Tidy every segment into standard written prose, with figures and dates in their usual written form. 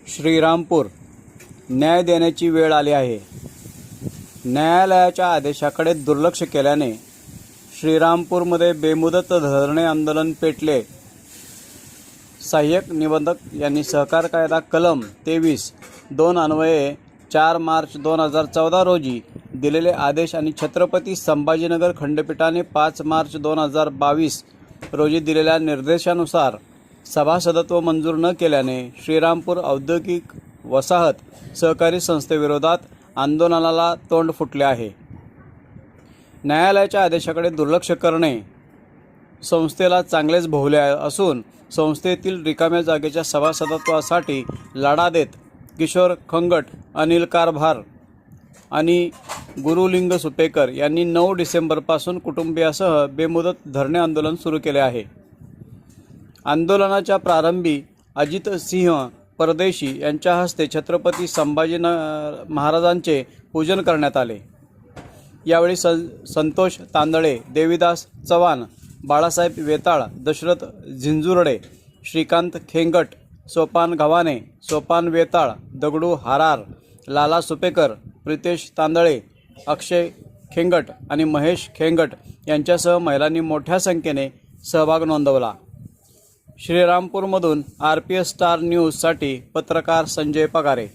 श्रीरामपूर न्याय देण्याची वेळ आली आहे। न्यायालयाच्या आदेशाकडे दुर्लक्ष केल्याने श्रीरामपूरमध्ये बेमुदत धरणे आंदोलन पेटले। सहाय्यक निबंधक यांनी सहकार कायदा कलम 23(2) अन्वये 4 मार्च 2014 रोजी दिलेले आदेश आणि छत्रपती संभाजीनगर खंडपीठाने 5 मार्च 2022 रोजी दिलेल्या निर्देशानुसार सभासदत्व मंजूर न केल्याने श्रीरामपूर औद्योगिक वसाहत सहकारी संस्थेविरोधात आंदोलनाला तोंड फुटले आहे। न्यायालयाच्या आदेशाकडे दुर्लक्ष करणे संस्थेला चांगलेच भोवले असून संस्थेतील रिकाम्या जागेच्या सभासदत्वासाठी लढा देत किशोर खंगट, अनिल कारभार आणि गुरुलिंग सुपेकर यांनी 9 डिसेंबरपासून कुटुंबियासह बेमुदत धरणे आंदोलन सुरू केले आहे। आंदोलनाच्या प्रारंभी अजित सिंह परदेशी यांच्या हस्ते छत्रपती संभाजी महाराजांचे पूजन करण्यात आले। यावेळी संतोष तांदळे, देवीदास चव्हाण, बाळासाहेब वेताळ, दशरथ झिंजुरडे, श्रीकांत खेंगट, सोपान गव्हाणे, सोपान वेताळ, दगडू हारार, लाला सुपेकर, प्रितेश तांदळे, अक्षय खेंगट आणि महेश खेंगट यांच्यासह महिलांनी मोठ्या संख्येने सहभाग नोंदवला। श्रीरामपूरमधून RPS स्टार न्यूजसाठी पत्रकार संजय पगारे।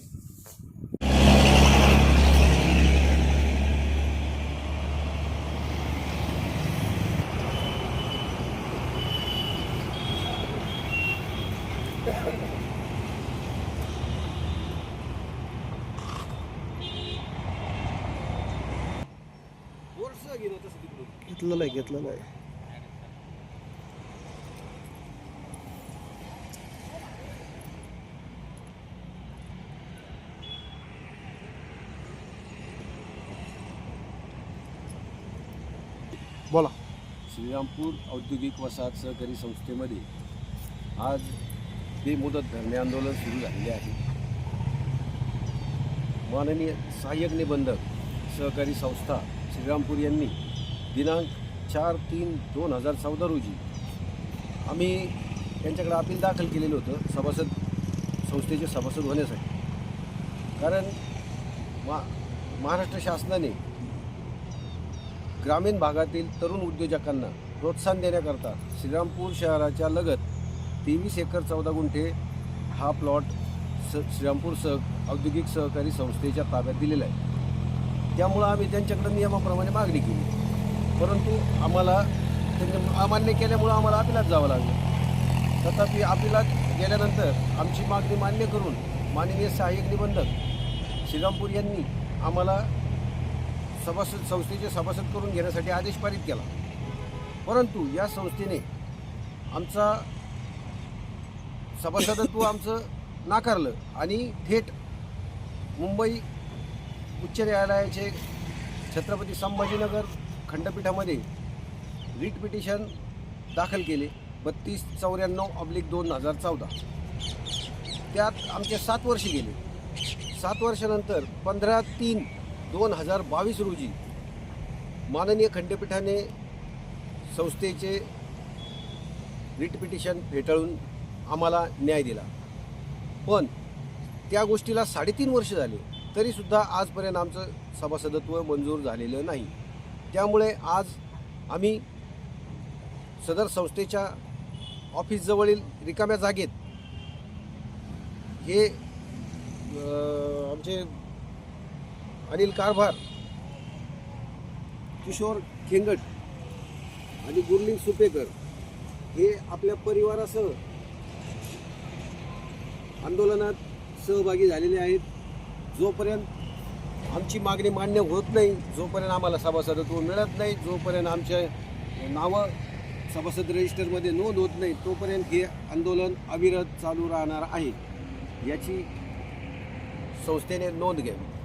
घेतलेलं आहे। बोला। श्रीरामपूर औद्योगिक वसाहत सहकारी संस्थेमध्ये आज बेमुदत धरणे आंदोलन सुरू झालेले आहे। माननीय सहाय्यक निबंधक सहकारी संस्था श्रीरामपूर यांनी दिनांक 4/3/2014 रोजी आम्ही त्यांच्याकडे अपील दाखल केलेलं होतं संस्थेचे सभासद होण्यासाठी। कारण महाराष्ट्र शासनाने ग्रामीण भागातील तरुण उद्योजकांना प्रोत्साहन देण्याकरता श्रीरामपूर शहराच्या लगत 23 एकर 14 गुंठे हा प्लॉट श्रीरामपूर औद्योगिक सहकारी संस्थेच्या ताब्यात दिलेला आहे। त्यामुळं आम्ही त्यांच्याकडे नियमाप्रमाणे मागणी केली, परंतु आम्हाला त्यांनी अमान्य केल्यामुळं आम्हाला अपिलात जावं लागलं। तथापि अपिलात गेल्यानंतर आमची मागणी मान्य करून माननीय सहाय्यक निबंधक श्रीरामपूर यांनी आम्हाला संस्थेचे सभासद करून घेण्यासाठी आदेश पारित केला। परंतु या संस्थेने आमचा सभासदत्व नाकारलं आणि थेट मुंबई उच्च न्यायालयाचे छत्रपती संभाजीनगर खंडपीठामध्ये रिट पिटिशन दाखल केले 3294/2014। त्यात आमचे 7 वर्ष गेले। 7 वर्षानंतर 15/3/2022 रोजी माननीय खंडपीठाने संस्थेचे रिट पिटिशन फेटाळून आम्हाला न्याय दिला। पण त्या गोष्टीला 3.5 वर्ष झाले तरीसुद्धा आजपर्यंत आमचं सभासदत्व मंजूर झालेलं नाही। त्यामुळे आज आम्ही सदर संस्थेच्या ऑफिसजवळील रिकाम्या जागेत हे आमचे अनिल कारभार, किशोर खेंगट आणि गुरुलिंग सुपेकर हे आपल्या परिवारासह आंदोलनात सहभागी झालेले आहेत। जोपर्यंत आमची मागणी मान्य होत नाही, जोपर्यंत आम्हाला सभासदत्व मिळत नाही, जोपर्यंत आमचे नावं सभासद रजिस्टरमध्ये नोंद होत नाही, तोपर्यंत हे आंदोलन अविरत चालू राहणार आहे। याची संस्थेने नोंद घ्यावी।